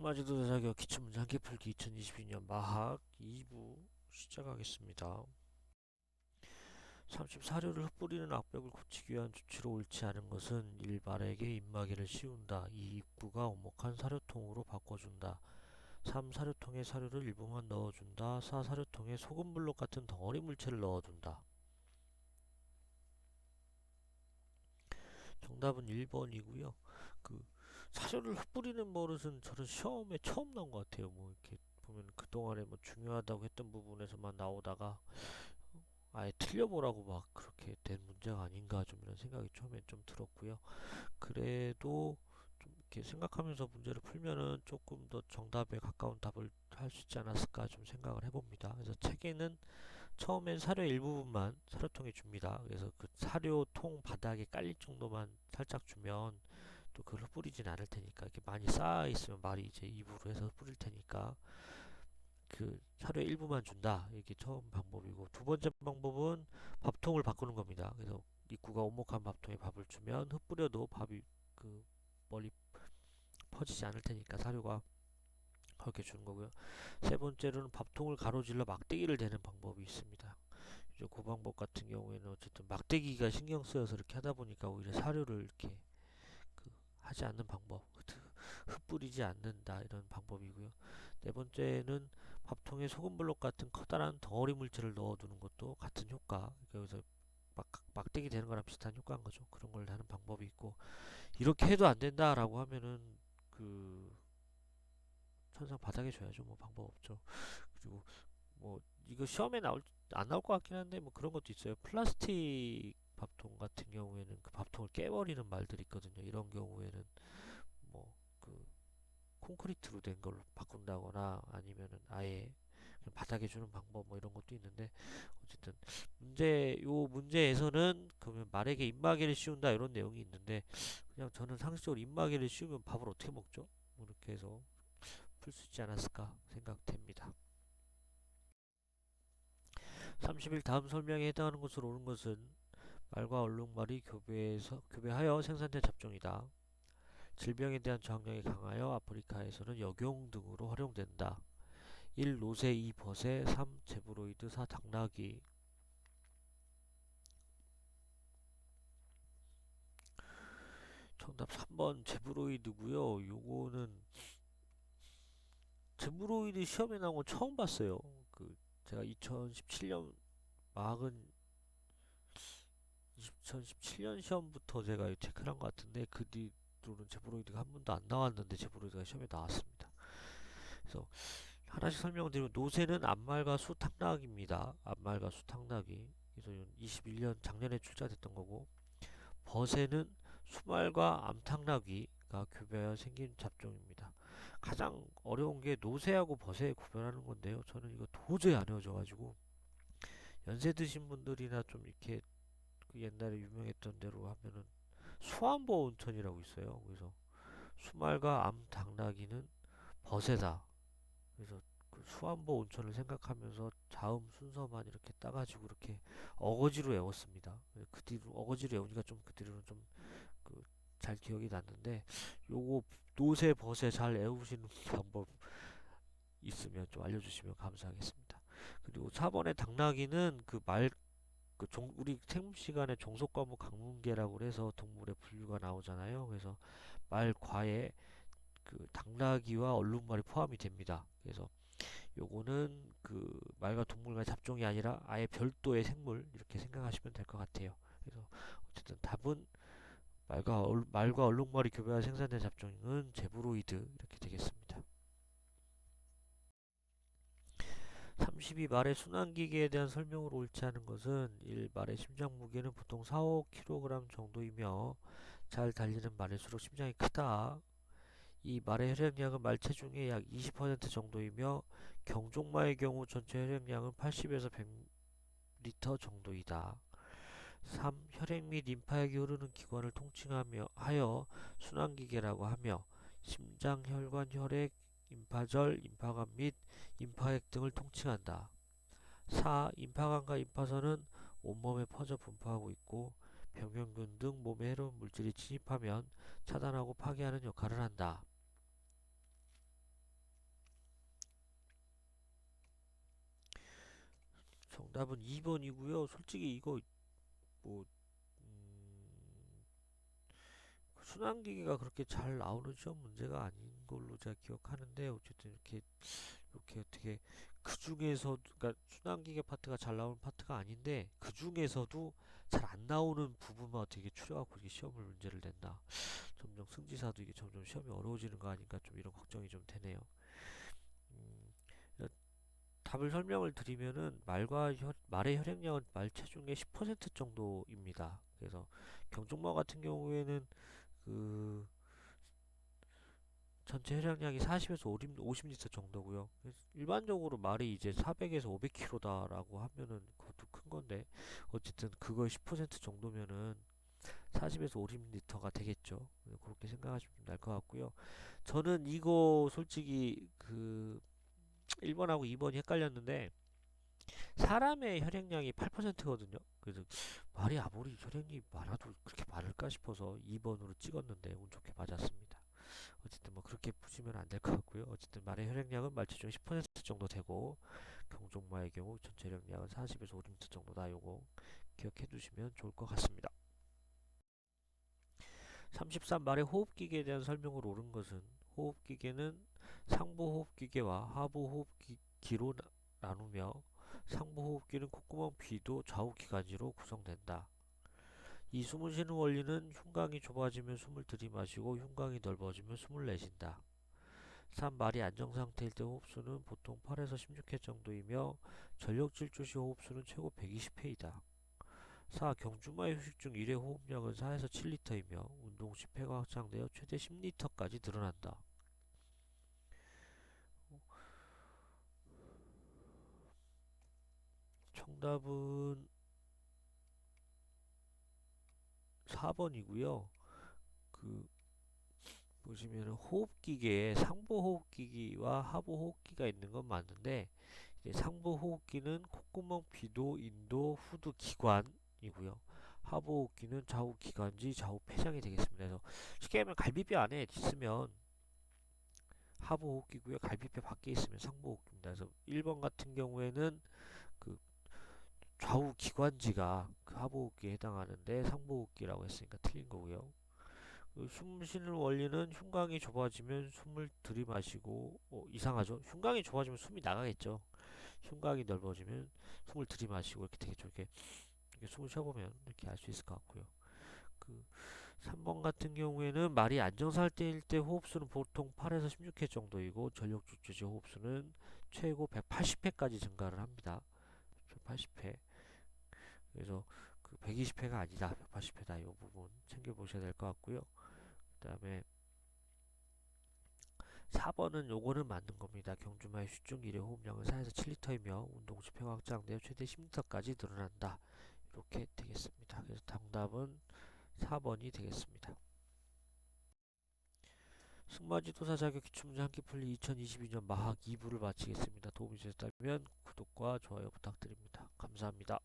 흑마지도 자격 기출문제 한개 풀기 2022년 마학 2부 시작하겠습니다. 34료를 흩뿌리는 악벽을 고치기 위한 조치로 옳지 않은 것은 1. 말에게 입마개를 씌운다. 2. 입구가 오목한 사료통으로 바꿔준다. 3. 사료통에 사료를 일부만 넣어준다. 4. 사료통에 소금블록 같은 덩어리 물체를 넣어둔다. 정답은 1번이고요. 사료를 흩뿌리는 버릇은 저는 시험에 처음 나온 것 같아요. 뭐 이렇게 보면 그동안에 뭐 중요하다고 했던 부분에서만 나오다가 아예 틀려보라고 막 그렇게 된 문제가 아닌가 좀 이런 생각이 처음에 좀 들었고요. 그래도 좀 이렇게 생각하면서 문제를 풀면은 조금 더 정답에 가까운 답을 할 수 있지 않았을까 좀 생각을 해봅니다. 그래서 책에는 처음엔 사료 일부분만 사료통에 줍니다. 그래서 그 사료통 바닥에 깔릴 정도만 살짝 주면 또 그걸 뿌리진 않을 테니까 이렇게 많이 쌓아 있으면 말이 이제 입으로 해서 뿌릴 테니까 그 사료의 일부만 준다. 이게 처음 방법이고 두 번째 방법은 밥통을 바꾸는 겁니다. 그래서 입구가 오목한 밥통에 밥을 주면 흩뿌려도 밥이 그 멀리 퍼지지 않을 테니까 사료가 그렇게 주는 거고요. 세 번째로는 밥통을 가로질러 막대기를 대는 방법이 있습니다. 이제 그 방법 같은 경우에는 어쨌든 막대기가 신경 쓰여서 이렇게 하다 보니까 오히려 사료를 이렇게 하지 않는 방법, 흩뿌리지 않는다 이런 방법이고요. 네 번째는 밥통에 소금블록 같은 커다란 덩어리 물체를 넣어두는 것도 같은 효과, 그래서 막대기 되는 거랑 비슷한 효과인 거죠. 그런 걸 하는 방법이 있고 이렇게 해도 안 된다라고 하면은 그 천상 바닥에 줘야죠. 뭐 방법 없죠. 그리고 뭐 이거 시험에 안 나올 것 같긴 한데 뭐 그런 것도 있어요. 플라스틱 밥통 같은 경우에는 그 밥통을 깨버리는 말들이 있거든요. 이런 경우에는 뭐 그 콘크리트로 된 걸로 바꾼다거나 아니면은 아예 그냥 바닥에 주는 방법 뭐 이런 것도 있는데 어쨌든 요 문제에서는 그러면 말에게 입마개를 씌운다 이런 내용이 있는데 그냥 저는 상식적으로 입마개를 씌우면 밥을 어떻게 먹죠? 뭐 이렇게 해서 풀 수 있지 않았을까 생각됩니다. 30일 다음 설명에 해당하는 것으로 옳은 것은 말과 얼룩말이 교배하여 생산된 잡종이다. 질병에 대한 저항력이 강하여 아프리카에서는 역용 등으로 활용된다. 1. 노새 2. 버세 3. 제브로이드 4. 당나귀 정답 3번 제브로이드고요. 요거는 제브로이드 시험에 나온 거 처음 봤어요. 제가 2017년 막은 2017년 시험부터 제가 체크를 한 것 같은데 그 뒤로는 제브로이드가 한 번도 안 나왔는데 제브로이드가 시험에 나왔습니다. 그래서 하나씩 설명을 드리면 노새는 암말과 수탕나귀입니다. 암말과 수탕나귀. 그래서 21년 작년에 출자됐던 거고 버새는 수말과 암탉나귀가 교배하여 생긴 잡종입니다. 가장 어려운 게 노새하고 버새 구별하는 건데요. 저는 이거 도저히 안 외워져가지고 연세 드신 분들이나 좀 이렇게 그 옛날에 유명했던 대로 하면은 수안보 온천이라고 있어요. 그래서 수말과 암탉나귀는 버새다. 그래서 그 수안보 온천을 생각하면서 다음 순서만 이렇게 따가지고 이렇게 어거지로 외웠습니다. 그 뒤로 어거지로 외우니까 좀 그 뒤로는 좀 잘 기억이 났는데 요거 노새 버새 잘 외우시는 방법 있으면 좀 알려주시면 감사하겠습니다. 그리고 4번의 당나귀는 우리 생물 시간에 종속 과목 강문계라고 해서 동물의 분류가 나오잖아요. 그래서 말과에 그 당나귀와 얼룩말이 포함이 됩니다. 그래서 요거는 그 말과 동물과 잡종이 아니라 아예 별도의 생물 이렇게 생각하시면 될 것 같아요. 그래서 어쨌든 답은 말과 얼룩말이 교배하여 생산된 잡종은 제브로이드 이렇게 되겠습니다. 32 말의 순환기계에 대한 설명으로 옳지 않은 것은 1. 말의 심장 무게는 보통 4, 5kg 정도이며 잘 달리는 말일수록 심장이 크다. 2. 말의 혈액량은 말 체중의 약 20% 정도이며 경종마의 경우 전체 혈액량은 80에서 100리터 정도이다. 3. 혈액 및 림파액이 흐르는 기관을 통칭하여 순환기계라고 하며 심장, 혈관, 혈액, 임파절, 임파관 및 임파액 등을 통칭한다. 4. 임파관과 임파선은 온몸에 퍼져 분포하고 있고 병균 등 몸에 해로운 물질이 침입하면 차단하고 파괴하는 역할을 한다. 정답은 2번이고요. 솔직히 이거 뭐 음, 순환기계가 그렇게 잘 나오는 시험 문제가 아닌 걸로 제가 기억하는데 어쨌든 이렇게 어떻게 그 중에서도 그러니까 순환기계 파트가 잘 나오는 파트가 아닌데 그 중에서도 잘 안 나오는 부분만 어떻게 추려갖고 이게 시험을 문제를 낸다. 점점 승지사도 이게 점점 시험이 어려워지는 거 아닌가 좀 이런 걱정이 좀 되네요. 음, 답을 설명을 드리면은 말의 혈액량은 말 체중의 10% 정도입니다. 그래서 경종마 같은 경우에는 그 전체 혈액량이 40에서 50리터 정도고요. 그래서 일반적으로 말이 이제 400에서 500kg다라고 하면은 그것도 큰 건데 어쨌든 그거 10% 정도면은 40에서 50리터가 되겠죠. 그렇게 생각하시면 날 것 같고요. 저는 이거 솔직히 그 1번하고 2번이 헷갈렸는데 사람의 혈액량이 8%거든요. 그래서 말이 아무리 혈액이 많아도 그렇게 많을까 싶어서 2번으로 찍었는데 운 좋게 맞았습니다. 어쨌든 뭐 그렇게 보시면 안 될 것 같고요. 어쨌든 말의 혈액량은 말체중 10% 정도 되고 경종마의 경우 전체 혈액량은 40에서 50리터 정도다. 요거 기억해 두시면 좋을 것 같습니다. 33 말의 호흡기계에 대한 설명을 옳은 것은 호흡기계는 상부호흡기계와 하부호흡기로 나누며 상부호흡기는 콧구멍 비도 좌우기관지로 구성된다. 이 숨을 쉬는 원리는 흉곽이 좁아지면 숨을 들이마시고 흉곽이 넓어지면 숨을 내쉰다. 3. 말이 안정상태일 때 호흡수는 보통 8에서 16회 정도이며 전력질주 시 호흡수는 최고 120회이다. 4. 경주마의 휴식 중 1회 호흡량은 4에서 7리터이며 운동 시 폐가 확장되어 최대 10리터까지 늘어난다. 정답은 4번이고요. 그 보시면 호흡기계에 상부호흡기와 하부호흡기가 있는 건 맞는데 이제 상부호흡기는 콧구멍, 비도, 인도, 후두 기관이고요. 하부호흡기는 좌우 기관지, 좌우 폐장이 되겠습니다. 그래서 쉽게 하면 갈비뼈 안에 있으면 하부호흡기고요. 갈비뼈 밖에 있으면 상부호흡기입니다. 그래서 1번 같은 경우에는 그 좌우 기관지가 그 하부호흡기에 해당하는데 상부호흡기라고 했으니까 틀린 거고요. 숨 쉬는 원리는 흉곽이 좁아지면 숨을 들이마시고 이상하죠? 흉곽이 좁아지면 숨이 나가겠죠. 흉곽이 넓어지면 숨을 들이마시고 이렇게 되겠죠. 이렇게 숨을 쉬어보면 이렇게 알 수 있을 것 같고요. 그 3번 같은 경우에는 말이 안정상태일 때 호흡수는 보통 8에서 16회 정도이고 전력질주 호흡수는 최고 180회까지 증가를 합니다. 180회. 그래서 그 120회가 아니다. 180회다. 이 부분 챙겨보셔야 될 것 같고요. 그 다음에 4번은 요거는 맞는 겁니다. 경주마의 휴중 1회 호흡량은 4에서 7리터이며 운동 시 폐가 확장되어 최대 10리터까지 늘어난다. 이렇게 되겠습니다. 그래서 정답은 4번이 되겠습니다. 승마지도사 자격 기출문제 한끼 풀리 2022년 마학 2부를 마치겠습니다. 도움이 되셨다면 구독과 좋아요 부탁드립니다. 감사합니다.